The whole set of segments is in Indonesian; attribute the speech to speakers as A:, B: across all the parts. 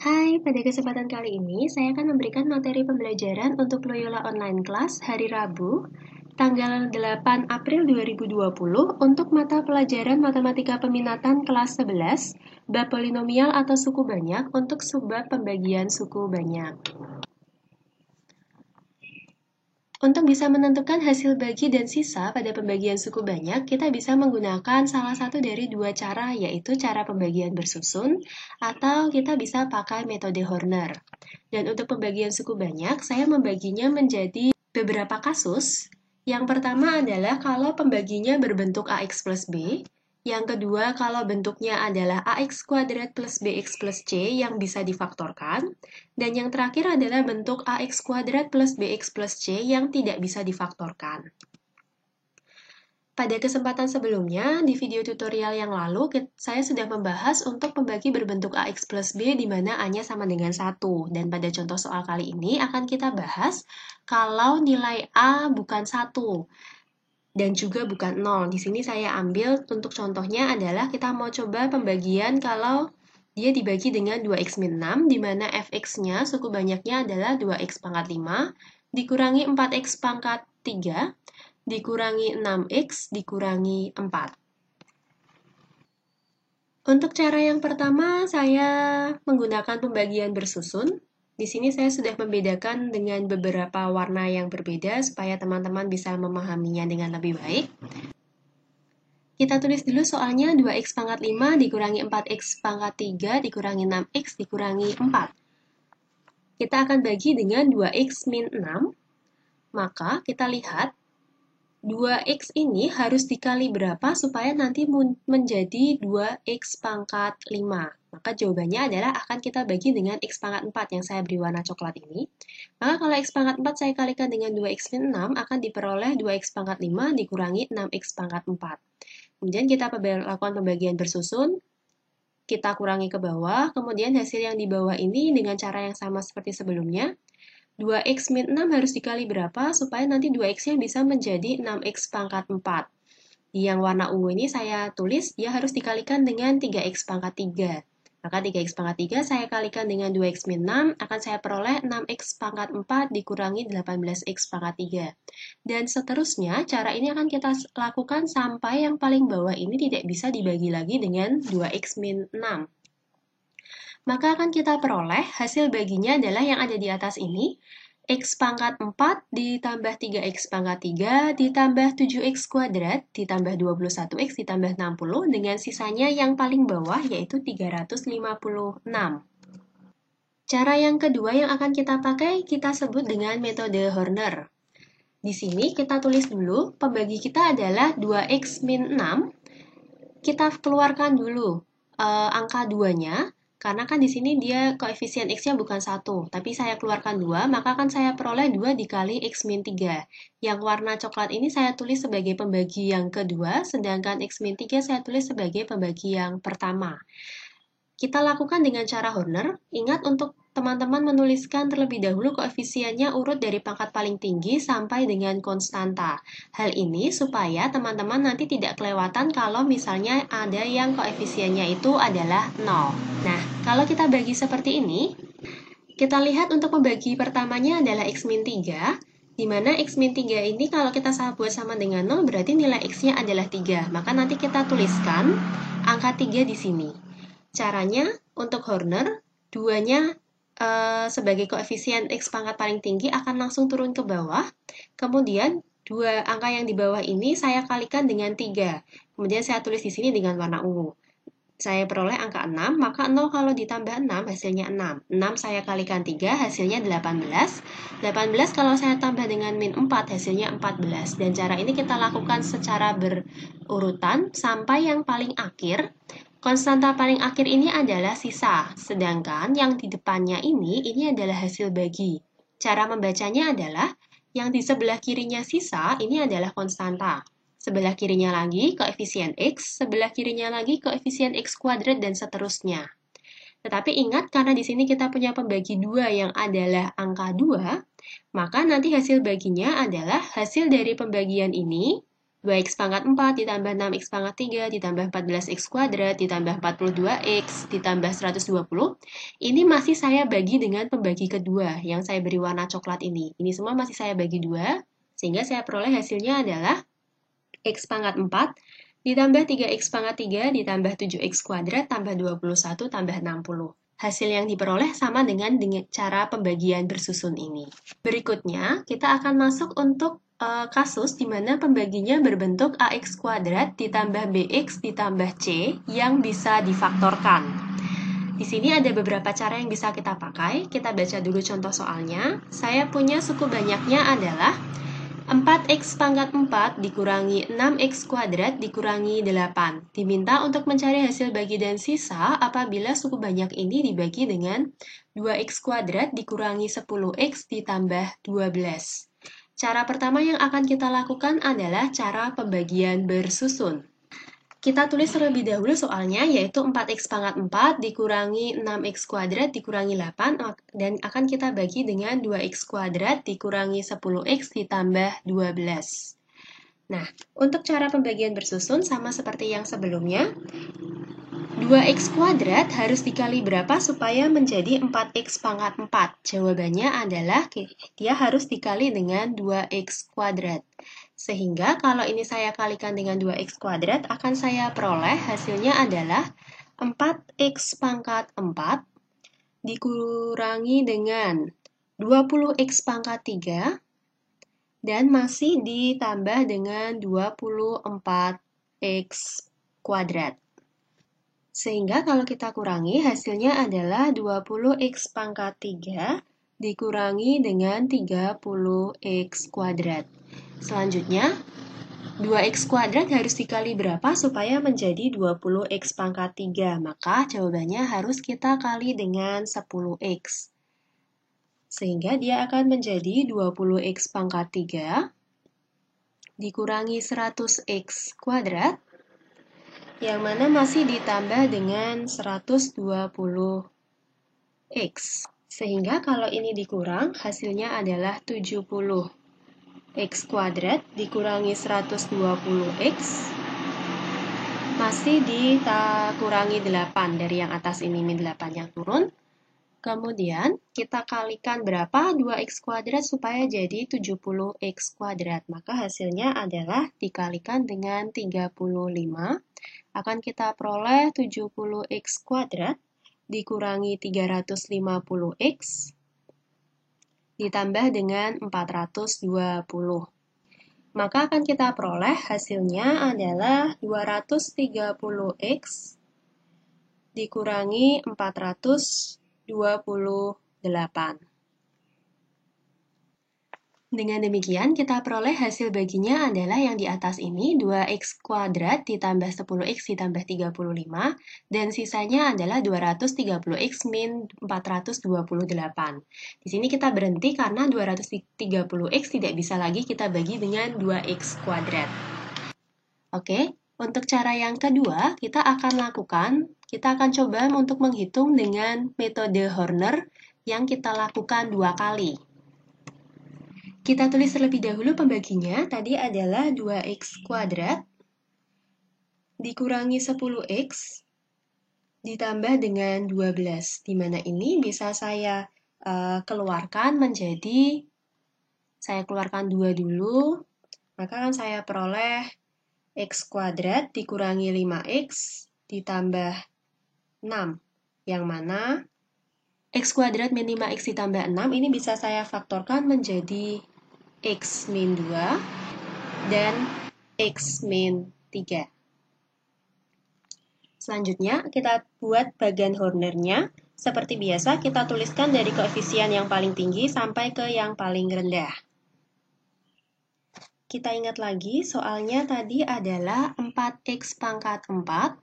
A: Hai, pada kesempatan kali ini saya akan memberikan materi pembelajaran untuk Loyola Online Class hari Rabu, tanggal 8 April 2020 untuk mata pelajaran Matematika Peminatan kelas 11, bab polinomial atau suku banyak untuk subbab pembagian suku banyak. Untuk bisa menentukan hasil bagi dan sisa pada pembagian suku banyak, kita bisa menggunakan salah satu dari dua cara, yaitu cara pembagian bersusun, atau kita bisa pakai metode Horner. Dan untuk pembagian suku banyak, saya membaginya menjadi beberapa kasus. Yang pertama adalah kalau pembaginya berbentuk AX plus B. Yang kedua, kalau bentuknya adalah AX kuadrat plus BX plus C yang bisa difaktorkan. Dan yang terakhir adalah bentuk AX kuadrat plus BX plus C yang tidak bisa difaktorkan. Pada kesempatan sebelumnya, di video tutorial yang lalu, saya sudah membahas untuk pembagi berbentuk AX plus B di mana A-nya sama dengan 1. Dan pada contoh soal kali ini akan kita bahas kalau nilai A bukan 1 dan juga bukan 0. Di sini saya ambil untuk contohnya adalah kita mau coba pembagian kalau dia dibagi dengan 2x min 6, di mana fx-nya suku banyaknya adalah 2x pangkat 5, dikurangi 4x pangkat 3, dikurangi 6x, dikurangi 4. Untuk cara yang pertama, saya menggunakan pembagian bersusun. Di sini saya sudah membedakan dengan beberapa warna yang berbeda supaya teman-teman bisa memahaminya dengan lebih baik. Kita tulis dulu soalnya 2x pangkat 5 dikurangi 4x pangkat 3 dikurangi 6x dikurangi 4. Kita akan bagi dengan 2x min 6. Maka kita lihat 2x ini harus dikali berapa supaya nanti menjadi 2x pangkat 5. Maka jawabannya adalah akan kita bagi dengan x pangkat 4 yang saya beri warna coklat ini. Maka kalau x pangkat 4 saya kalikan dengan 2x min 6 akan diperoleh 2x pangkat 5 dikurangi 6x pangkat 4. Kemudian kita lakukan pembagian bersusun, kita kurangi ke bawah, kemudian hasil yang di bawah ini dengan cara yang sama seperti sebelumnya. 2x min 6 harus dikali berapa supaya nanti 2x-nya bisa menjadi 6x pangkat 4. Yang warna ungu ini saya tulis, dia harus dikalikan dengan 3x pangkat 3. Maka 3x pangkat 3 saya kalikan dengan 2x min 6, akan saya peroleh 6x pangkat 4 dikurangi 18x pangkat 3. Dan seterusnya, cara ini akan kita lakukan sampai yang paling bawah ini tidak bisa dibagi lagi dengan 2x min 6. Maka akan kita peroleh hasil baginya adalah yang ada di atas ini, x pangkat 4 ditambah 3x pangkat 3 ditambah 7x kuadrat ditambah 21x ditambah 60 dengan sisanya yang paling bawah yaitu 356. Cara yang kedua yang akan kita pakai kita sebut dengan metode Horner. Di sini kita tulis dulu, pembagi kita adalah 2x min 6. Kita keluarkan dulu angka 2-nya. Karena kan di sini dia koefisien x-nya bukan 1, tapi saya keluarkan 2, maka akan saya peroleh 2 dikali x min 3. Yang warna coklat ini saya tulis sebagai pembagi yang kedua, sedangkan x min 3 saya tulis sebagai pembagi yang pertama. Kita lakukan dengan cara Horner. Ingat untuk teman-teman menuliskan terlebih dahulu koefisiennya urut dari pangkat paling tinggi sampai dengan konstanta. Hal ini supaya teman-teman nanti tidak kelewatan kalau misalnya ada yang koefisiennya itu adalah 0. Nah, kalau kita bagi seperti ini, kita lihat untuk pembagi pertamanya adalah x min 3, di mana x min 3 ini kalau kita buat sama dengan 0 berarti nilai x-nya adalah 3. Maka nanti kita tuliskan angka 3 di sini. Caranya untuk Horner, 2-nya sebagai koefisien x pangkat paling tinggi akan langsung turun ke bawah. Kemudian, dua angka yang di bawah ini saya kalikan dengan 3. Kemudian saya tulis di sini dengan warna ungu. Saya peroleh angka 6, maka 0 kalau ditambah 6 hasilnya 6. 6 saya kalikan 3 hasilnya 18. 18 kalau saya tambah dengan min 4 hasilnya 14. Dan cara ini kita lakukan secara berurutan sampai yang paling akhir. Konstanta paling akhir ini adalah sisa, sedangkan yang di depannya ini adalah hasil bagi. Cara membacanya adalah yang di sebelah kirinya sisa ini adalah konstanta. Sebelah kirinya lagi koefisien x, sebelah kirinya lagi koefisien x kuadrat dan seterusnya. Tetapi ingat karena di sini kita punya pembagi 2 yang adalah angka 2, maka nanti hasil baginya adalah hasil dari pembagian ini 2x pangkat 4 ditambah 6x pangkat 3 ditambah 14x kuadrat ditambah 42x ditambah 120. Ini masih saya bagi dengan pembagi kedua yang saya beri warna coklat ini. Ini semua masih saya bagi dua, sehingga saya peroleh hasilnya adalah x pangkat 4 ditambah 3x pangkat 3 ditambah 7x kuadrat tambah 21 tambah 60. Hasil yang diperoleh sama dengan cara pembagian bersusun ini. Berikutnya, kita akan masuk untuk kasus di mana pembaginya berbentuk ax kuadrat ditambah bx ditambah c yang bisa difaktorkan. Di sini ada beberapa cara yang bisa kita pakai. Kita baca dulu contoh soalnya. Saya punya suku banyaknya adalah 4x pangkat 4 dikurangi 6x kuadrat dikurangi 8. Diminta untuk mencari hasil bagi dan sisa apabila suku banyak ini dibagi dengan 2x kuadrat dikurangi 10x ditambah 12. Cara pertama yang akan kita lakukan adalah cara pembagian bersusun. Kita tulis terlebih dahulu soalnya, yaitu 4x pangkat 4 dikurangi 6x kuadrat dikurangi 8, dan akan kita bagi dengan 2x kuadrat dikurangi 10x ditambah 12. Nah, untuk cara pembagian bersusun sama seperti yang sebelumnya, 2x kuadrat harus dikali berapa supaya menjadi 4x pangkat 4? Jawabannya adalah dia harus dikali dengan 2x kuadrat. Sehingga kalau ini saya kalikan dengan 2x kuadrat, akan saya peroleh hasilnya adalah 4x pangkat 4 dikurangi dengan 20x pangkat 3 dan masih ditambah dengan 24x kuadrat. Sehingga kalau kita kurangi, hasilnya adalah 20x pangkat 3 dikurangi dengan 30x kuadrat. Selanjutnya, 2x kuadrat harus dikali berapa supaya menjadi 20x pangkat 3? Maka jawabannya harus kita kali dengan 10x. Sehingga dia akan menjadi 20x pangkat 3 dikurangi 100x kuadrat, yang mana masih ditambah dengan 120x. Sehingga kalau ini dikurang, hasilnya adalah 70x kuadrat dikurangi 120x, masih dikurangi 8 dari yang atas ini, min 8 yang turun. Kemudian kita kalikan berapa 2x kuadrat supaya jadi 70x kuadrat. Maka hasilnya adalah dikalikan dengan 35. Akan kita peroleh 70x kuadrat dikurangi 350x ditambah dengan 420. Maka akan kita peroleh hasilnya adalah 230x dikurangi 428. Dengan demikian, kita peroleh hasil baginya adalah yang di atas ini, 2x kuadrat ditambah 10x ditambah 35, dan sisanya adalah 230x min 428. Di sini kita berhenti karena 230x tidak bisa lagi kita bagi dengan 2x kuadrat. Oke, untuk cara yang kedua, kita akan coba untuk menghitung dengan metode Horner yang kita lakukan 2 kali. Kita tulis terlebih dahulu pembaginya, tadi adalah 2x kuadrat dikurangi 10x ditambah dengan 12, di mana ini bisa saya keluarkan menjadi, saya keluarkan 2 dulu, maka akan saya peroleh x kuadrat dikurangi 5x ditambah 6, yang mana x kuadrat min 5x ditambah 6 ini bisa saya faktorkan menjadi x min 2 dan x min 3. Selanjutnya, kita buat bagian Hornernya. Seperti biasa, kita tuliskan dari koefisien yang paling tinggi sampai ke yang paling rendah. Kita ingat lagi, soalnya tadi adalah 4x pangkat 4,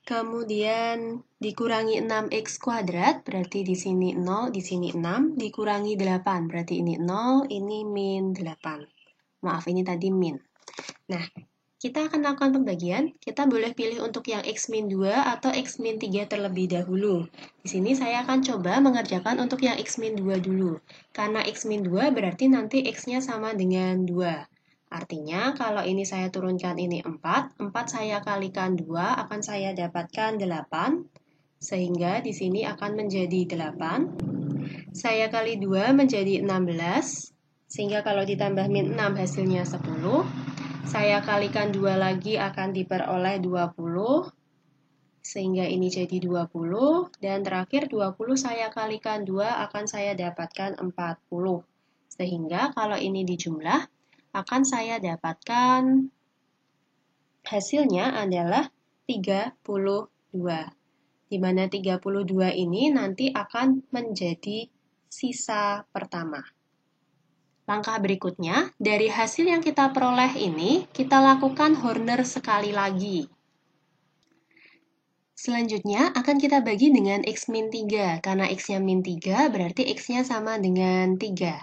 A: kemudian dikurangi 6x kuadrat, berarti di sini 0, di sini 6, dikurangi 8, berarti ini 0, ini min 8. Maaf, ini tadi min. Nah, kita akan lakukan pembagian. Kita boleh pilih untuk yang x min 2 atau x min 3 terlebih dahulu. Di sini saya akan coba mengerjakan untuk yang x min 2 dulu. Karena x min 2 berarti nanti x-nya sama dengan 2. Artinya kalau ini saya turunkan ini 4, 4 saya kalikan 2 akan saya dapatkan 8, sehingga di sini akan menjadi 8. Saya kali 2 menjadi 16, sehingga kalau ditambah min 6 hasilnya 10. Saya kalikan 2 lagi akan diperoleh 20, sehingga ini jadi 20, dan terakhir 20 saya kalikan 2 akan saya dapatkan 40. Sehingga kalau ini dijumlah, akan saya dapatkan hasilnya adalah 32. Di mana 32 ini nanti akan menjadi sisa pertama. Langkah berikutnya, dari hasil yang kita peroleh ini, kita lakukan Horner sekali lagi. Selanjutnya akan kita bagi dengan X min 3, karena X-nya min 3 berarti X-nya sama dengan 3.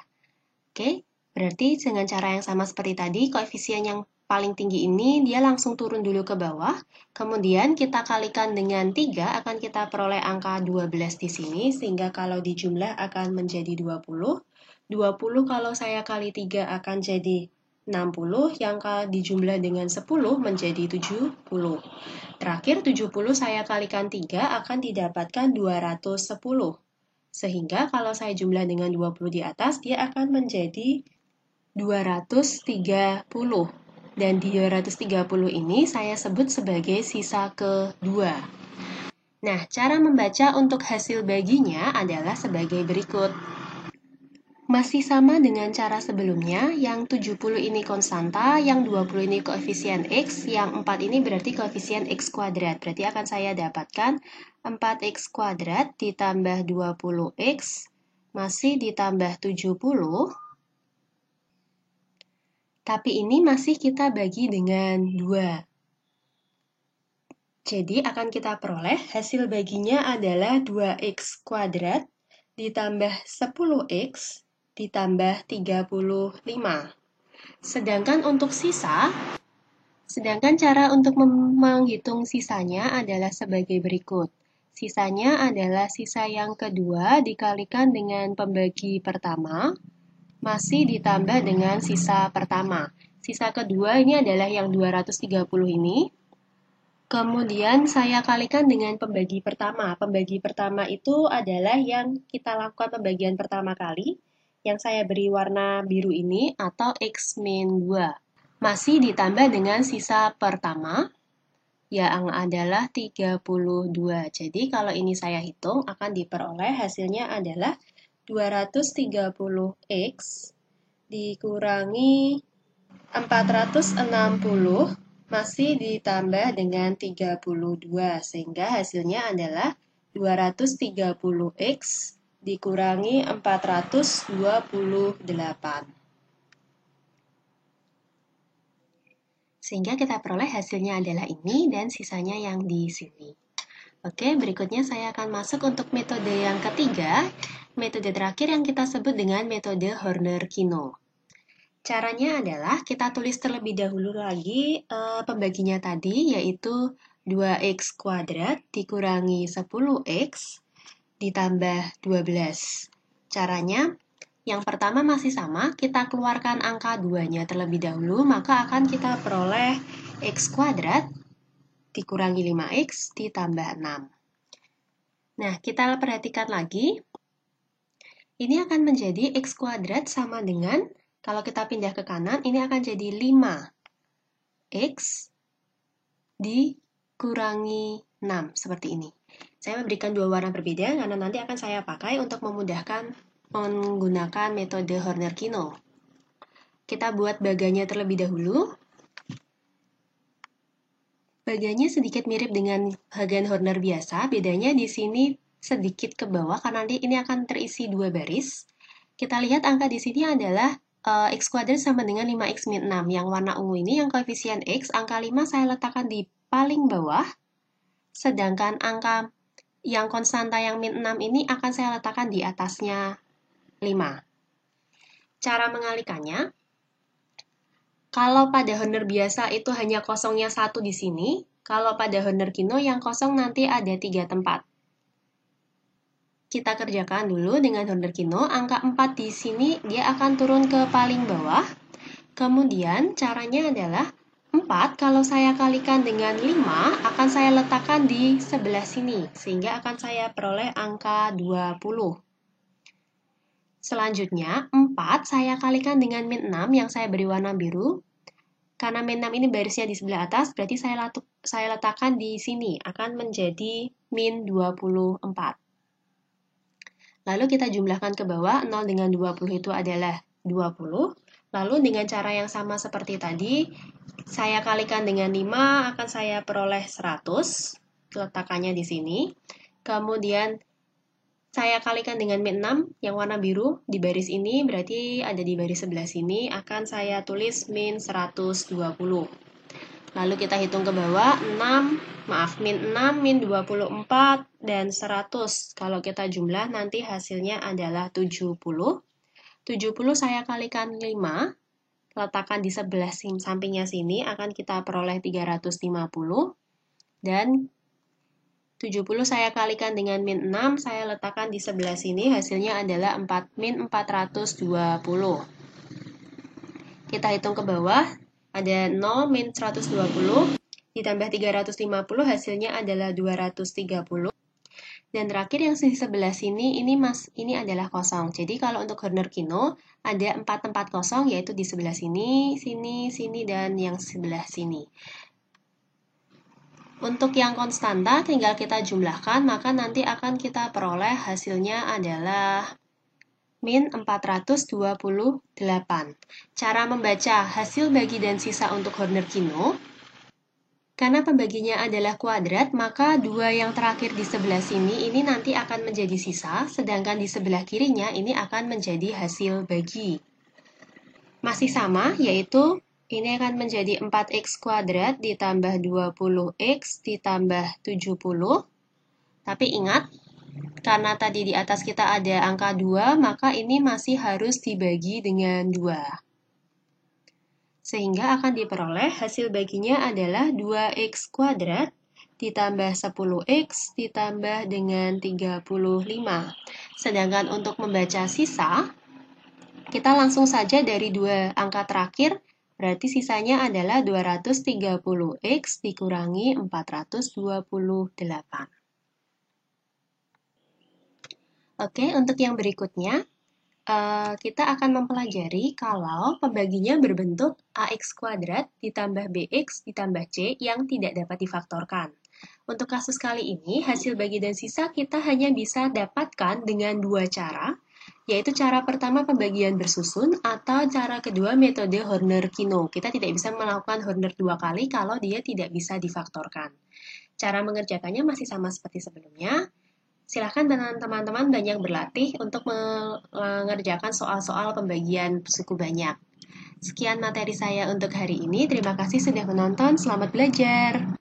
A: Oke, berarti dengan cara yang sama seperti tadi, koefisien yang paling tinggi ini dia langsung turun dulu ke bawah, kemudian kita kalikan dengan 3 akan kita peroleh angka 12 di sini, sehingga kalau dijumlah akan menjadi 20. 20 kalau saya kali 3 akan jadi 60, yang kalau dijumlah dengan 10 menjadi 70. Terakhir 70 saya kalikan 3 akan didapatkan 210. Sehingga kalau saya jumlah dengan 20 di atas, dia akan menjadi 230. Dan di 230 ini saya sebut sebagai sisa kedua. Nah, cara membaca untuk hasil baginya adalah sebagai berikut. Masih sama dengan cara sebelumnya, yang 70 ini konstanta, yang 20 ini koefisien X, yang 4 ini berarti koefisien X kuadrat. Berarti akan saya dapatkan 4X kuadrat ditambah 20X, masih ditambah 70. Tapi ini masih kita bagi dengan 2. Jadi akan kita peroleh hasil baginya adalah 2X kuadrat ditambah 10X ditambah 35. Sedangkan untuk sisa, cara untuk menghitung sisanya adalah sebagai berikut. Sisanya adalah sisa yang kedua dikalikan dengan pembagi pertama, masih ditambah dengan sisa pertama. Sisa kedua ini adalah yang 230 ini. Kemudian saya kalikan dengan pembagi pertama. Pembagi pertama itu adalah yang kita lakukan pembagian pertama kali, yang saya beri warna biru ini, atau X min 2. Masih ditambah dengan sisa pertama, yang adalah 32. Jadi kalau ini saya hitung, akan diperoleh hasilnya adalah 230X dikurangi 460 masih ditambah dengan 32, sehingga hasilnya adalah 230X dikurangi 428. Sehingga kita peroleh hasilnya adalah ini dan sisanya yang di sini. Oke, berikutnya saya akan masuk untuk metode yang ketiga, metode terakhir yang kita sebut dengan metode Horner-Kino. Caranya adalah kita tulis terlebih dahulu lagi pembaginya tadi, yaitu 2x kuadrat dikurangi 10x ditambah 12. Caranya, yang pertama masih sama, kita keluarkan angka 2-nya terlebih dahulu, maka akan kita peroleh x kuadrat dikurangi 5x ditambah 6. Nah, kita perhatikan lagi, ini akan menjadi x kuadrat sama dengan, kalau kita pindah ke kanan, ini akan jadi 5x dikurangi 6, seperti ini. Saya memberikan dua warna berbeda, karena nanti akan saya pakai untuk memudahkan menggunakan metode Horner-Kino. Kita buat baganya terlebih dahulu. Baganya sedikit mirip dengan bagan Horner biasa, bedanya di sini sedikit ke bawah, karena nanti ini akan terisi dua baris. Kita lihat angka di sini adalah x kuadrat sama dengan 5x min 6. Yang warna ungu ini yang koefisien x, angka 5 saya letakkan di paling bawah, sedangkan angka yang konstanta yang min 6 ini akan saya letakkan di atasnya 5. Cara mengalikannya, kalau pada Horner biasa itu hanya kosongnya 1 di sini, kalau pada Horner-Kino yang kosong nanti ada 3 tempat. Kita kerjakan dulu dengan Horner-Kino, angka 4 di sini dia akan turun ke paling bawah, Kemudian caranya adalah 4 kalau saya kalikan dengan 5 akan saya letakkan di sebelah sini, sehingga akan saya peroleh angka 20. Selanjutnya, 4 saya kalikan dengan min 6 yang saya beri warna biru. Karena min 6 ini barisnya di sebelah atas, berarti saya letakkan di sini, akan menjadi min 24. Lalu kita jumlahkan ke bawah, 0 dengan 20 itu adalah 20. Lalu dengan cara yang sama seperti tadi, saya kalikan dengan 5 akan saya peroleh 100. Letakkannya di sini. Kemudian saya kalikan dengan min 6 yang warna biru di baris ini, berarti ada di baris sebelah sini, akan saya tulis min 120. Lalu kita hitung ke bawah, min 6, min 24, dan 100. Kalau kita jumlah, nanti hasilnya adalah 70. 70 saya kalikan 5, letakkan di sebelah sampingnya sini, akan kita peroleh 350. Dan 70 saya kalikan dengan min 6, saya letakkan di sebelah sini, hasilnya adalah min 420. Kita hitung ke bawah, ada 0 min 120, ditambah 350, hasilnya adalah 230. Dan terakhir yang di sebelah sini, ini adalah kosong. Jadi kalau untuk Horner Kino, ada 4 tempat kosong, yaitu di sebelah sini, sini, dan yang sebelah sini. Untuk yang konstanta, tinggal kita jumlahkan, maka nanti akan kita peroleh hasilnya adalah min 428. Cara membaca hasil bagi dan sisa untuk Horner Kino, karena pembaginya adalah kuadrat, maka 2 yang terakhir di sebelah sini ini nanti akan menjadi sisa, sedangkan di sebelah kirinya ini akan menjadi hasil bagi. Masih sama, yaitu ini akan menjadi 4x kuadrat ditambah 20x ditambah 70. Tapi ingat, karena tadi di atas kita ada angka 2, maka ini masih harus dibagi dengan 2. Sehingga akan diperoleh hasil baginya adalah 2x kuadrat ditambah 10x ditambah dengan 35. Sedangkan untuk membaca sisa, kita langsung saja dari 2 angka terakhir, berarti sisanya adalah 230x dikurangi 428. Oke, untuk yang berikutnya, kita akan mempelajari kalau pembaginya berbentuk ax kuadrat ditambah bx ditambah c yang tidak dapat difaktorkan. Untuk kasus kali ini, hasil bagi dan sisa kita hanya bisa dapatkan dengan 2 cara, yaitu cara pertama pembagian bersusun atau cara kedua metode Horner-Kino. Kita tidak bisa melakukan Horner 2 kali kalau dia tidak bisa difaktorkan. Cara mengerjakannya masih sama seperti sebelumnya. Silahkan teman-teman banyak berlatih untuk mengerjakan soal-soal pembagian suku banyak. Sekian materi saya untuk hari ini. Terima kasih sudah menonton. Selamat belajar.